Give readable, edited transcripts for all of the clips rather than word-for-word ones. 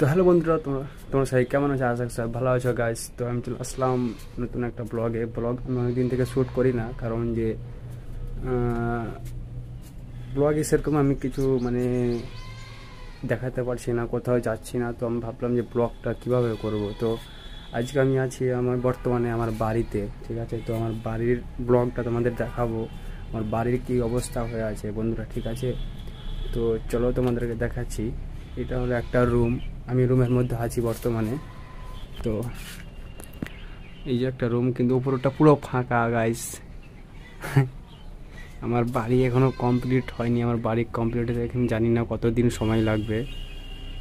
তো হ্যালো বন্ধুরা, তোমরা সবাই কেমন আছো? আশা করি সবাই ভালো আছো গাইস। তো আমি চলে আসলাম নতুন একটা ব্লগ আমি অনেকদিন থেকে শ্যুট করি না, কারণ যে ব্লগে সেরকম আমি কিছু দেখাতে পারছি না, কোথাও যাচ্ছি না। তো আমি ভাবলাম যে ব্লগটা কীভাবে করব। তো আজকে আমি আছি বর্তমানে আমার বাড়িতে, ঠিক আছে। তো আমার বাড়ির ব্লগটা তোমাদের দেখাবো, আমার বাড়ির কী অবস্থা হয়ে আছে বন্ধুরা, ঠিক আছে। তো চলো তোমাদেরকে দেখাচ্ছি। এটা হলো একটা রুম, আমি রুমের মধ্যে আছি বর্তমানে। তো এই যে একটা রুম, কিন্তু উপরটা পুরো ফাঁকা গাইস। আমার বাড়ি এখনও কমপ্লিট হয়নি, আমার বাড়ি কমপ্লিট হতে এখন জানি না কতদিন সময় লাগবে।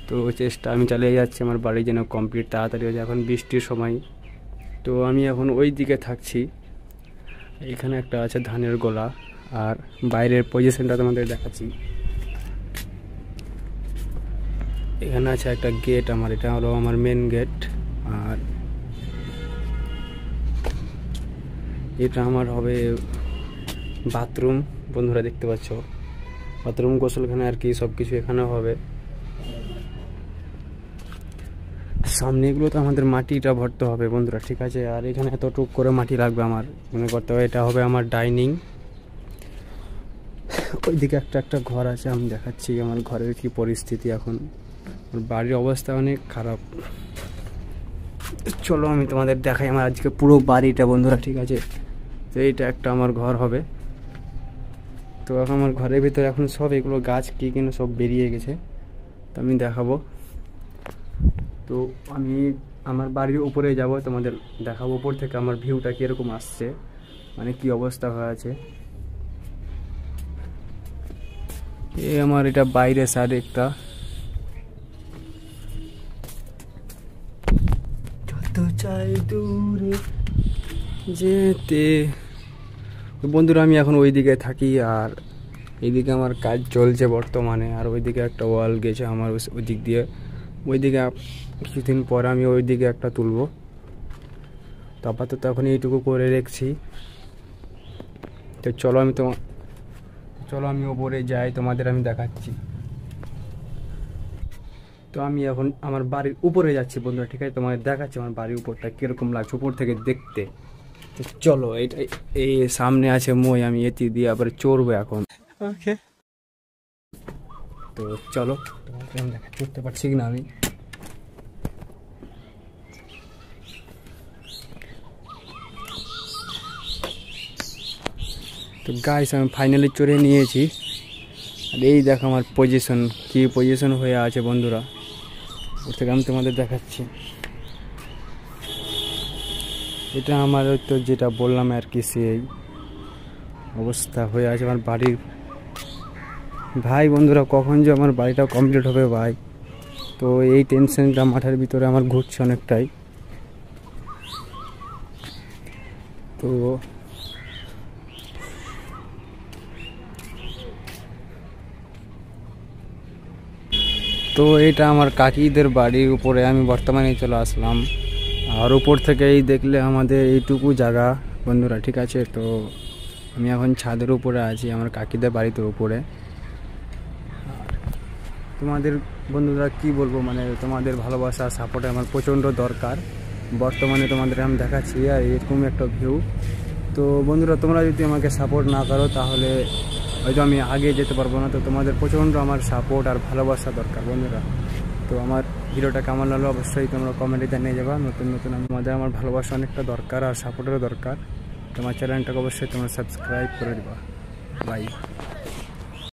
তো চেষ্টা আমি চালিয়ে যাচ্ছি আমার বাড়ি যেন কমপ্লিট তাড়াতাড়ি হয়ে যায়। এখন বৃষ্টির সময়, তো আমি এখন ওই দিকে থাকছি। এখানে একটা আছে ধানের গোলা, আর বাইরের পজিশনটা তোমাদের দেখাচ্ছি। এখানে আছে একটা গেট আমার, এটা হলো আমার মেন গেট। আর এটা আমার হবে বাথরুম, বন্ধুরা দেখতে পাচ্ছ, বাথরুম গোসলখানা আর কি সব কিছু এখানে হবে। সামনে এগুলো তো আমাদের মাটিটা ভরতে হবে বন্ধুরা, ঠিক আছে। আর এখানে এতটুক করে মাটি লাগবে আমার, মনে করতে হবে। এটা হবে আমার ডাইনিং। ওইদিকে একটা ঘর আছে, আমি দেখাচ্ছি আমার ঘরের কি পরিস্থিতি এখন। বাড়ির অবস্থা অনেক খারাপ। চলো আমি তোমাদের দেখাই আমার আজকে পুরো বাড়িটা বন্ধুরা, ঠিক আছে। তো এইটা একটা আমার ঘর হবে। তো এখন আমার ঘরের ভিতরে এখন সব এগুলো গাছ কি কিনে সব বেরিয়ে গেছে, তো আমি দেখাবো। তো আমি আমার বাড়ির উপরে যাব, তোমাদের দেখাবো উপর থেকে আমার ভিউটা কীরকম আসছে, কি অবস্থা হয়ে আছে। আমার এটা বাইরে সাইড একটা, যত চাই দূরে যেতে। বন্ধুরা আমি এখন ওই দিকে থাকি, আর এইদিকে আমার কাজ চলছে বর্তমানে। আর ওইদিকে একটা ওয়াল গেছে আমার, ওই দিক দিয়ে ওইদিকে কিছুদিন পর আমি ওই দিকে একটা তুলবো। তো আপাতত এখন এইটুকু করে রেখেছি। তো চলো আমি ওপরে যাই, তোমাদের আমি দেখাচ্ছি। তো আমি এখন আমার বাড়ির উপরে যাচ্ছি বন্ধুরা, ঠিক আছে। তোমাদের দেখাচ্ছি আমার বাড়ির উপরটা কীরকম লাগছে উপর থেকে দেখতে। তো চলো, এই সামনে আছে মই, আমি এটি দিয়ে আবার চড়বো এখন। ওকে, তো চলো তোমাকে আমি চড়তে পারছি কিনা আমি। তো গাইস আমি ফাইনালি চড়ে নিয়েছি। আর এই দেখো আমার পজিশন, কি পজিশন হয়ে আছে বন্ধুরা, ওর থেকে আমি তোমাদের দেখাচ্ছি। এটা আমার তো যেটা বললাম আর কি, সেই অবস্থা হয়ে আছে আমার বাড়ির। ভাই বন্ধুরা, কখন যে আমার বাড়িটা কমপ্লিট হবে ভাই, তো এই টেনশনটা মাথার ভিতরে আমার ঘুরছে অনেকটাই। তো এটা আমার কাকিদের বাড়ির উপরে আমি বর্তমানে চলে আসলাম। আর উপর থেকেই দেখলে আমাদের এইটুকু জায়গা বন্ধুরা, ঠিক আছে। তো আমি এখন ছাদের উপরে আছি আমার কাকিদের বাড়িতে উপরে। তোমাদের বন্ধুরা কি বলবো, তোমাদের ভালোবাসা সাপোর্ট আমার প্রচণ্ড দরকার বর্তমানে। তোমাদের আমি দেখাচ্ছি আর এরকম একটা ভিউ। তো বন্ধুরা, তোমরা যদি আমাকে সাপোর্ট না করো তাহলে হয়তো আমি আগে যেতে পারবো না। তো তোমাদের প্রচণ্ড আমার সাপোর্ট আর ভালোবাসা দরকার বন্ধুরা। তো আমার ভিডিওটা কেমন লাগলো অবশ্যই তোমরা কমেন্টে জানিয়ে যাবা। নতুন আমাদের আমার ভালোবাসা অনেকটা দরকার আর সাপোর্টেরও দরকার। তোমার চ্যানেলটাকে অবশ্যই তোমরা সাবস্ক্রাইব করে দিবা। বাই।